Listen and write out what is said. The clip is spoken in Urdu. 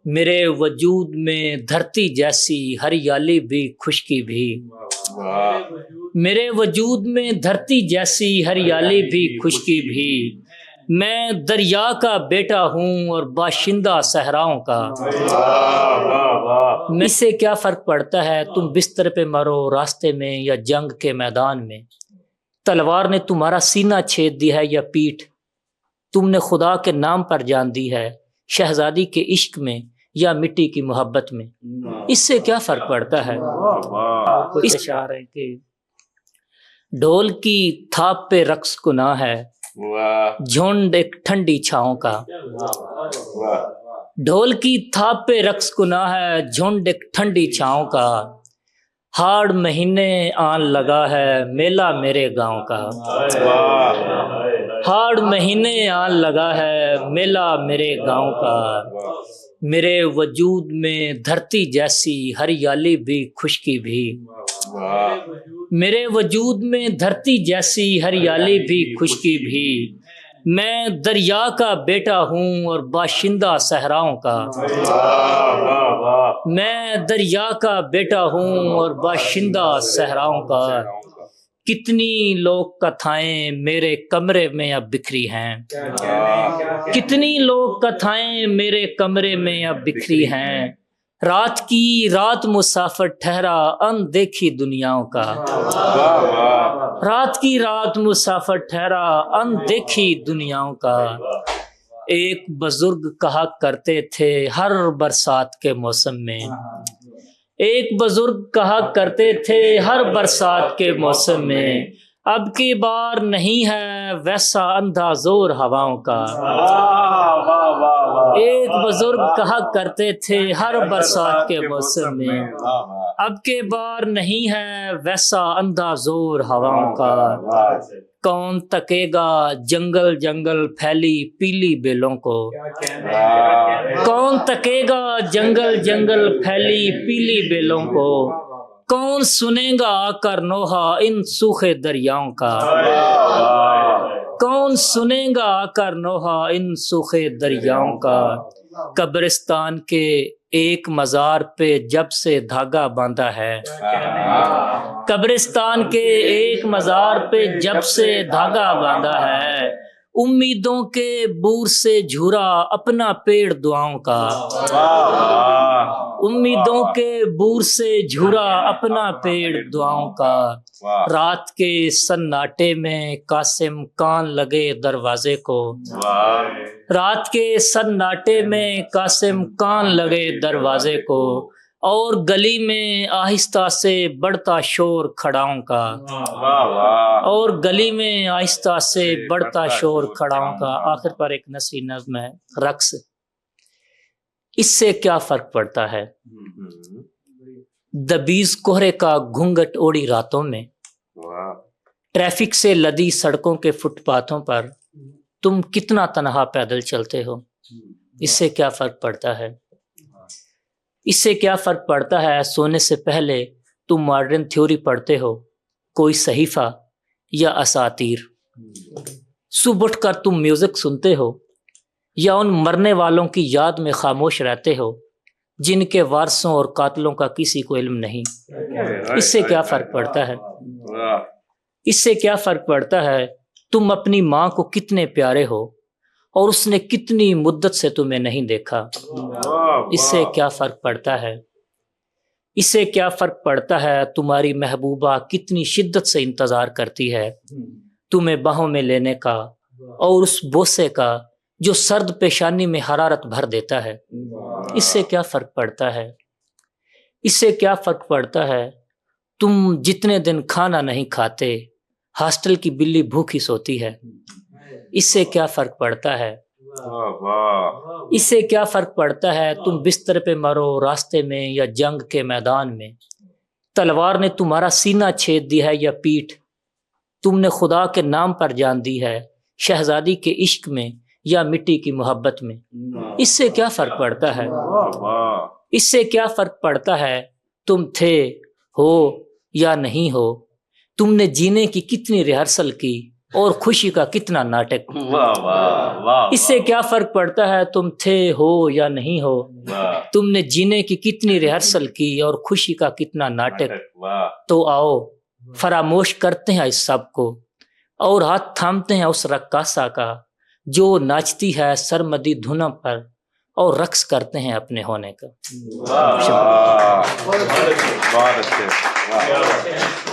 میرے وجود میں دھرتی جیسی ہریالی بھی خشکی بھی، میرے وجود میں دھرتی جیسی ہریالی بھی خشکی بھی، میں دریا کا بیٹا ہوں اور باشندہ صحراؤں کا۔ اس سے کیا فرق پڑتا ہے تم بستر پہ مرو راستے میں یا جنگ کے میدان میں، تلوار نے تمہارا سینہ چھید دیا ہے یا پیٹھ، تم نے خدا کے نام پر جان دی ہے شہزادی کے عشق میں یا مٹی کی محبت میں، اس سے کیا فرق پڑتا ہے؟ اس اشعار ہے کہ ڈھول کی تھاپ پہ رقص گناہ ہے، جھنڈ ایک ٹھنڈی چھاؤں کا۔ ڈھول کی تھاپ پہ رقص گناہ ہے، جھنڈ ایک ٹھنڈی چھاؤں کا، ہاڑ مہینے آن لگا ہے میلہ میرے گاؤں کا۔ ہاڑ مہینے آن لگا ہے میلہ میرے گاؤں کا، میرے وجود میں دھرتی جیسی ہریالی بھی خشکی بھی، میرے وجود میں دھرتی جیسی ہریالی بھی خشکی بھی، میں دریا کا بیٹا ہوں اور باشندہ صحراؤں کا۔ میں دریا کا بیٹا ہوں اور باشندہ صحراؤں کا، کتنی لوگ کتھائیں میرے کمرے میں اب بکھری ہیں، کتنی لوگ کتھائیں میرے کمرے میں اب بکھری ہیں، رات کی رات مسافر ٹھہرا اندیکھی دنیاؤں کا۔ رات کی رات مسافر ٹھہرا اندیکھی دنیاؤں کا، ایک بزرگ کہا کرتے تھے ہر برسات کے موسم میں، ایک بزرگ کہا کرتے تھے ہر برسات کے موسم میں، اب کی بار نہیں ہے ویسا اندھا زور ہواؤں کا۔ ایک بزرگ کہا کرتے تھے ہر برسات کے موسم میں، اب کے بار نہیں ہے ویسا اندھا زور ہواؤں کا، کون تکے گا جنگل جنگل پھیلی پیلی بیلوں کو، کون تکے گا جنگل جنگل پھیلی پیلی بیلوں کو، کون سنے گا آ کر نوحہ ان سوکھے دریاؤں کا، کون سنے گا آ کر نوحہ ان سوکھے دریاؤں کا، قبرستان کے ایک مزار پہ جب سے دھاگا باندھا ہے، قبرستان کے ایک مزار پہ جب سے دھاگا باندھا ہے، امیدوں کے بور سے جھورا اپنا پیڑ دعاؤں کا، امیدوں کے بور سے جھورا اپنا پیڑ دعاؤں کا، رات کے سناٹے میں قاسم کان لگے دروازے کو، رات کے سناٹے میں قاسم کان لگے دروازے کو، اور گلی میں آہستہ سے بڑھتا شور کھڑاؤں کا، اور گلی میں آہستہ سے بڑھتا شور کھڑاؤں کا۔ آخر پر ایک نثری نظم ہے رقص، اس سے کیا فرق پڑتا ہے؟ دبیز کوہرے کا گھونگھٹ اوڑی راتوں میں، ٹریفک سے لدی سڑکوں کے فٹ پاتھوں پر تم کتنا تنہا پیدل چلتے ہو، اس سے کیا فرق پڑتا ہے؟ اس سے کیا فرق پڑتا ہے سونے سے پہلے تم ماڈرن تھیوری پڑھتے ہو، کوئی صحیفہ یا اساطیر، صبح اٹھ کر تم میوزک سنتے ہو یا ان مرنے والوں کی یاد میں خاموش رہتے ہو جن کے وارثوں اور قاتلوں کا کسی کو علم نہیں، اس سے کیا فرق پڑتا ہے؟ اس سے کیا فرق پڑتا ہے تم اپنی ماں کو کتنے پیارے ہو اور اس نے کتنی مدت سے تمہیں نہیں دیکھا، اس سے کیا فرق پڑتا ہے؟ اس سے کیا فرق پڑتا ہے تمہاری محبوبہ کتنی شدت سے انتظار کرتی ہے تمہیں باہوں میں لینے کا، اور اس بوسے کا جو سرد پیشانی میں حرارت بھر دیتا ہے، اس سے کیا فرق پڑتا ہے؟ اس سے کیا فرق پڑتا ہے تم جتنے دن کھانا نہیں کھاتے ہاسٹل کی بلی بھوکی سوتی ہے، اس سے کیا فرق پڑتا ہے؟ اس سے کیا فرق پڑتا ہے تم بستر پہ مرو راستے میں یا جنگ کے میدان میں، تلوار نے تمہارا سینہ چھید دیا ہے یا پیٹھ، تم نے خدا کے نام پر جان دی ہے شہزادی کے عشق میں یا مٹی کی محبت میں، اس سے کیا فرق پڑتا ہے؟ اس سے کیا فرق پڑتا ہے تم تھے، ہو یا نہیں ہو، تم نے جینے کی کتنی ریہرسل کی اور خوشی کا کتنا ناٹک. واہ واہ واہ. اس سے کیا فرق پڑتا ہے تم تھے ہو یا نہیں ہو, تم نے جینے کی کتنی ریہرسل کی اور خوشی کا کتنا ناٹک. تو آؤ فراموش کرتے ہیں اس سب کو اور ہاتھ تھامتے ہیں اس رقاصہ کا جو ناچتی ہے سرمدی دھنوں پر اور رقص کرتے ہیں اپنے ہونے کا. بہت اچھے.